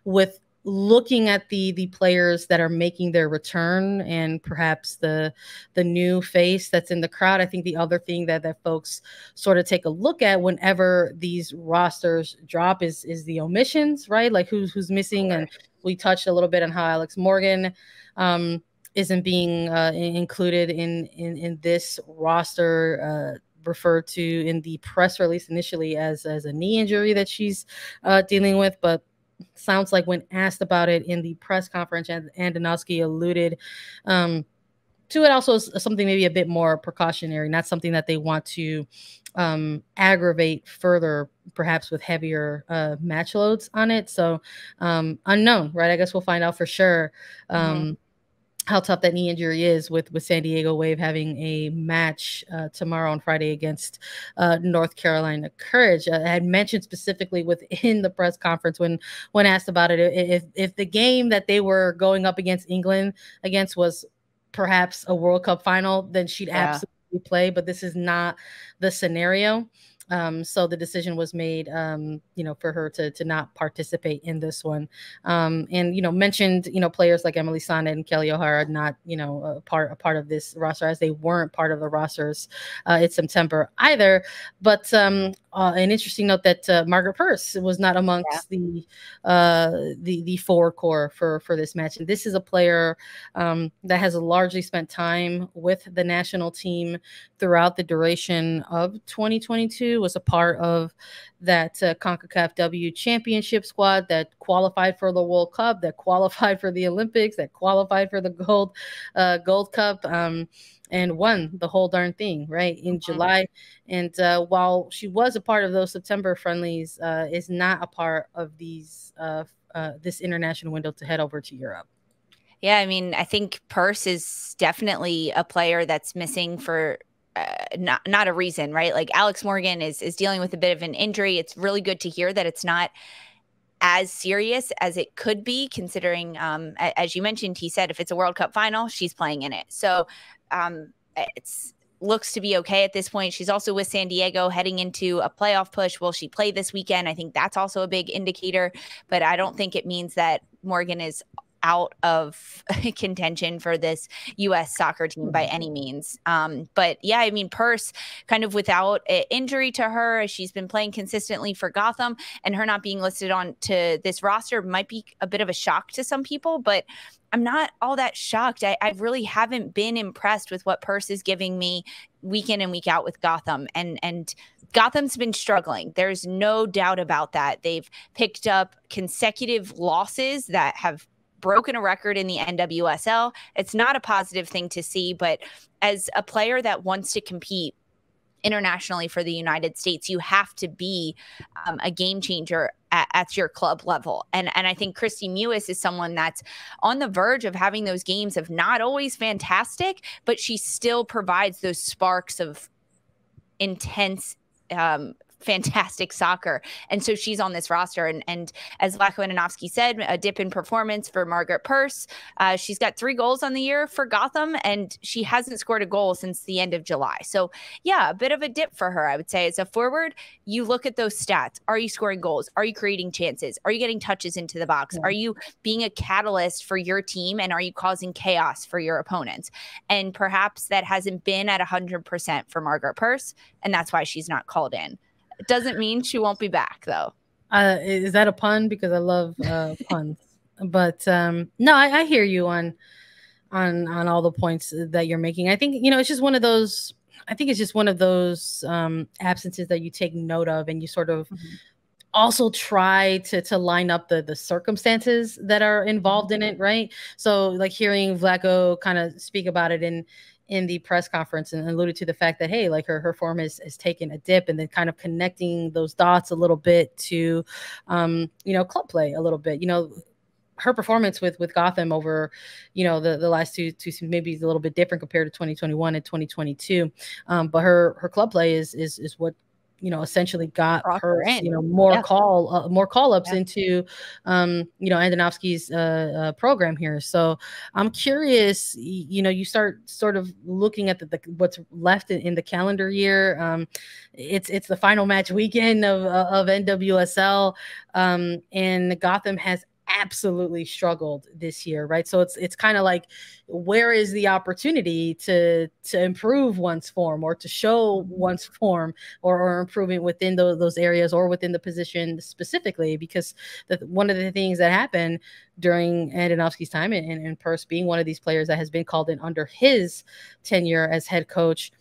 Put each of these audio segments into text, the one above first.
with looking at the players that are making their return and perhaps the new face that's in the crowd, I think the other thing that folks sort of take a look at whenever these rosters drop is the omissions, right? Like who's missing. And we touched a little bit on how Alex Morgan isn't being included in this roster, referred to in the press release initially as a knee injury that she's dealing with, but sounds like when asked about it in the press conference, Andonovski alluded to it also as something maybe a bit more precautionary, not something that they want to aggravate further, perhaps with heavier match loads on it. So unknown, right? I guess we'll find out for sure how tough that knee injury is with San Diego Wave having a match tomorrow on Friday against North Carolina Courage. I had mentioned specifically within the press conference when asked about it, if the game that they were going up against England against was perhaps a World Cup final, then she'd absolutely play, but this is not the scenario. So the decision was made, for her to not participate in this one. And, mentioned, players like Emily Sonnet and Kelly O'Hara, not, a part of this roster, as they weren't part of the rosters in September either. But an interesting note that Margaret Purce was not amongst the forward core for this match. And this is a player that has largely spent time with the national team throughout the duration of 2022, was a part of that CONCACAF W championship squad that qualified for the World Cup, that qualified for the Olympics, that qualified for the Gold Cup, and won the whole darn thing right in July. And while she was a part of those September friendlies, is not a part of these this international window to head over to Europe. Yeah, I mean, I think Purce is definitely a player that's missing for not a reason, right? Like Alex Morgan is dealing with a bit of an injury. It's really good to hear that it's not as serious as it could be, considering, as you mentioned, he said if it's a World Cup final, she's playing in it. So it's looks to be okay at this point. She's also with San Diego heading into a playoff push. Will she play this weekend? I think that's also a big indicator, but I don't think it means that Morgan is out of contention for this U.S. soccer team by any means. But yeah, I mean, Purce kind of without injury to her, she's been playing consistently for Gotham, and her not being listed on to this roster might be a bit of a shock to some people, but I'm not all that shocked. I really haven't been impressed with what Purce is giving me week in and week out with Gotham. And Gotham's been struggling. There's no doubt about that. They've picked up consecutive losses that have broken a record in the NWSL. It's not a positive thing to see, but as a player that wants to compete internationally for the United States, you have to be a game changer at your club level. And I think Christy Mewis is someone that's on the verge of having those games of not always fantastic, but she still provides those sparks of intense fantastic soccer. And so she's on this roster. And as Vlatko Andonovski said, a dip in performance for Margaret Purce. She's got 3 goals on the year for Gotham, and she hasn't scored a goal since the end of July. So yeah, a bit of a dip for her, I would say. As a forward, you look at those stats. Are you scoring goals? Are you creating chances? Are you getting touches into the box? Are you being a catalyst for your team? And are you causing chaos for your opponents? And perhaps that hasn't been at 100% for Margaret Purce, and that's why she's not called in. It doesn't mean she won't be back, though. Is that a pun? Because I love puns. But no, I hear you on all the points that you're making. I think, it's just one of those. I think it's just one of those absences that you take note of, and you sort of also try to line up the circumstances that are involved in it, right? So, like hearing Vlatko kind of speak about it in the press conference and alluded to the fact that, hey, like her form has taken a dip, and then kind of connecting those dots a little bit to, club play a little bit, her performance with Gotham over, the last two seasons maybe is a little bit different compared to 2021 and 2022. But her club play is what, essentially got her, more call ups into, Andonovski's program here. So I'm curious, you start sort of looking at what's left in the calendar year. It's the final match weekend of NWSL, and Gotham has absolutely struggled this year, right? So it's kind of like, where is the opportunity to improve one's form, or to show one's form, or improvement within those areas, or within the position specifically? Because one of the things that happened during Andonovski's time, and Purce being one of these players that has been called in under his tenure as head coach,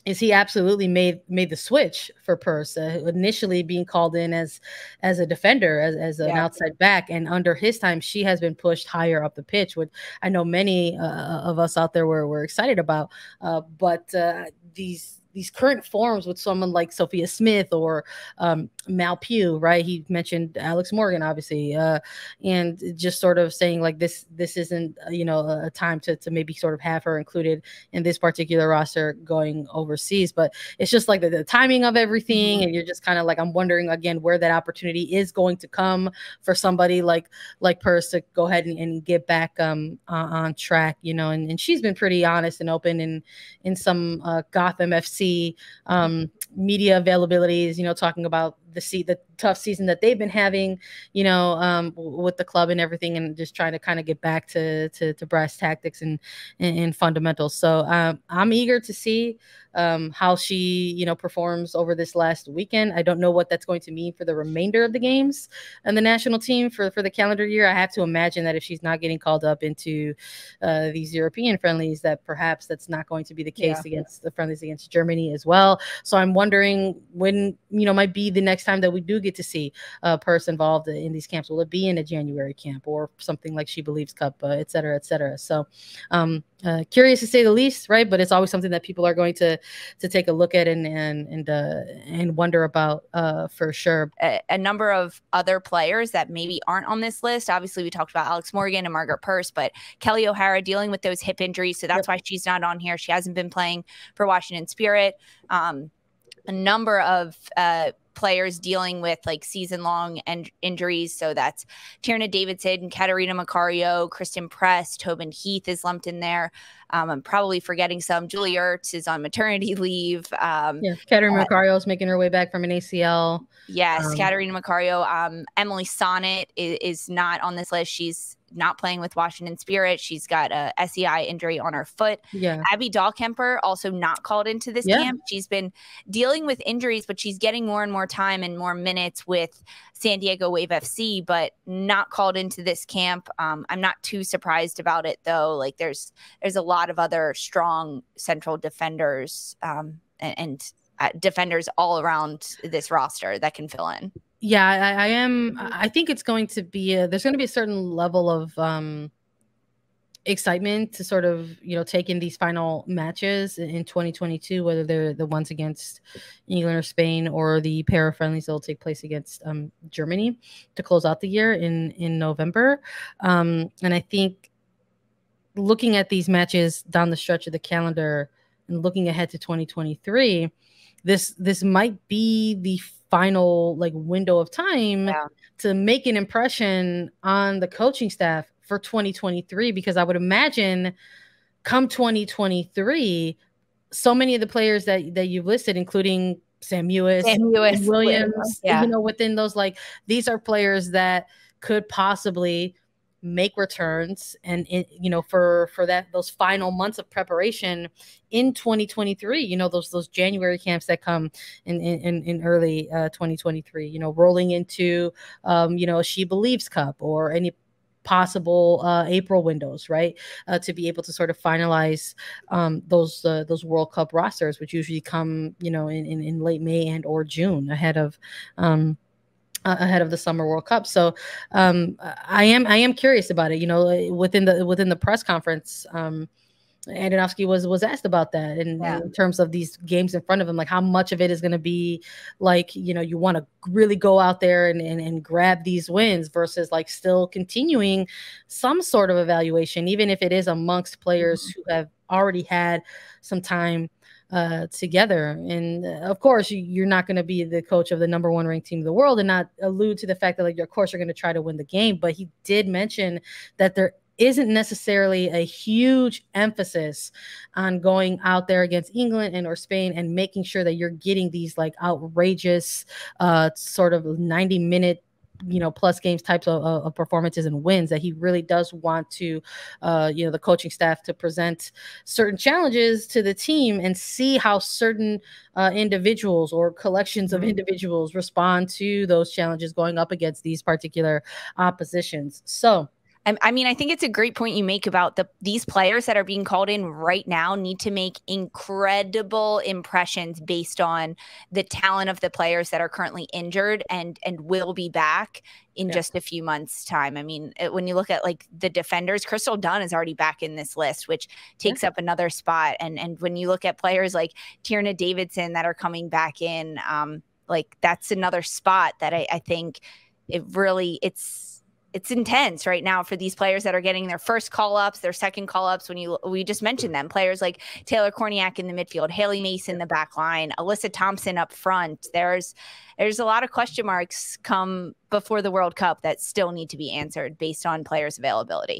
is he absolutely made the switch for Purce, initially being called in as a defender, as an outside back, and under his time, she has been pushed higher up the pitch, which I know many of us out there were excited about. But these current forms with someone like Sophia Smith or Mal Pugh, right? He mentioned Alex Morgan, obviously, and just sort of saying like this isn't a time to maybe sort of have her included in this particular roster going overseas. But it's just like the timing of everything, and you're just kind of like, I'm wondering again where that opportunity is going to come for somebody like Purce to go ahead and get back on track, and she's been pretty honest and open in some Gotham FC media availabilities, talking about the tough season that they've been having, with the club and everything, and just trying to kind of get back to brass tactics and fundamentals. So I'm eager to see how she, performs over this last weekend. I don't know what that's going to mean for the remainder of the games and the national team for the calendar year. I have to imagine that if she's not getting called up into these European friendlies, that perhaps that's not going to be the case against the friendlies against Germany as well. So I'm wondering when, might be the next time that we do get to see a Purce involved in these camps. Will it be in a January camp or something like She Believes Cup, et cetera, et cetera? So curious to say the least, right? But it's always something that people are going to take a look at and wonder about for sure. A number of other players that maybe aren't on this list. Obviously, we talked about Alex Morgan and Margaret Purce, but Kelly O'Hara dealing with those hip injuries, so that's why she's not on here. She hasn't been playing for Washington Spirit. A number of players dealing with like season-long injuries. So that's Tierna Davidson, Katarina Macario, Kristen Press, Tobin Heath is lumped in there. I'm probably forgetting some. Julie Ertz is on maternity leave. Katarina Macario is making her way back from an ACL. Yes, Katarina Macario. Emily Sonnet is not on this list. She's not playing with Washington Spirit. She's got a SEI injury on her foot. Abby Dahlkemper also not called into this camp. She's been dealing with injuries, but she's getting more and more time and more minutes with San Diego Wave FC, but not called into this camp. I'm not too surprised about it though. Like there's a lot of other strong central defenders and defenders all around this roster that can fill in. Yeah, I am. I think it's going to be there's going to be a certain level of excitement to sort of, take in these final matches in 2022, whether they're the ones against England or Spain or the para friendlies that will take place against Germany to close out the year in November. And I think looking at these matches down the stretch of the calendar and looking ahead to 2023, this might be the final like window of time to make an impression on the coaching staff for 2023, because I would imagine come 2023, so many of the players that you've listed, including Sam Mewis, Williams, within those, like, these are players that could possibly make returns and for those final months of preparation in 2023, those January camps that come in early 2023, rolling into She Believes Cup or any possible April windows, right? To be able to sort of finalize those World Cup rosters, which usually come in late May and or June ahead of the Summer World Cup. So I am curious about it. Within the press conference, Andonovski was asked about that in terms of these games in front of him, like how much of it is going to be like, you want to really go out there and grab these wins versus like still continuing some sort of evaluation, even if it is amongst players who have already had some time together. And of course, you're not going to be the coach of the number one ranked team in the world and not allude to the fact that, like, of course, you're going to try to win the game. But he did mention that there isn't necessarily a huge emphasis on going out there against England and or Spain and making sure that you're getting these like outrageous sort of 90-minute plus games types of performances and wins, that he really does want to, the coaching staff to present certain challenges to the team and see how certain individuals or collections of individuals respond to those challenges going up against these particular oppositions. So, I mean, I think it's a great point you make about these players that are being called in right now need to make incredible impressions based on the talent of the players that are currently injured and will be back in just a few months' time. I mean, when you look at like the defenders, Crystal Dunn is already back in this list, which takes up another spot. And when you look at players like Tierna Davidson that are coming back in, like that's another spot that I think it's intense right now for these players that are getting their first call-ups, their second call-ups. We just mentioned them, players like Taylor Korniak in the midfield, Haley Mason in the back line, Alyssa Thompson up front. There's a lot of question marks come before the World Cup that still need to be answered based on players' availability.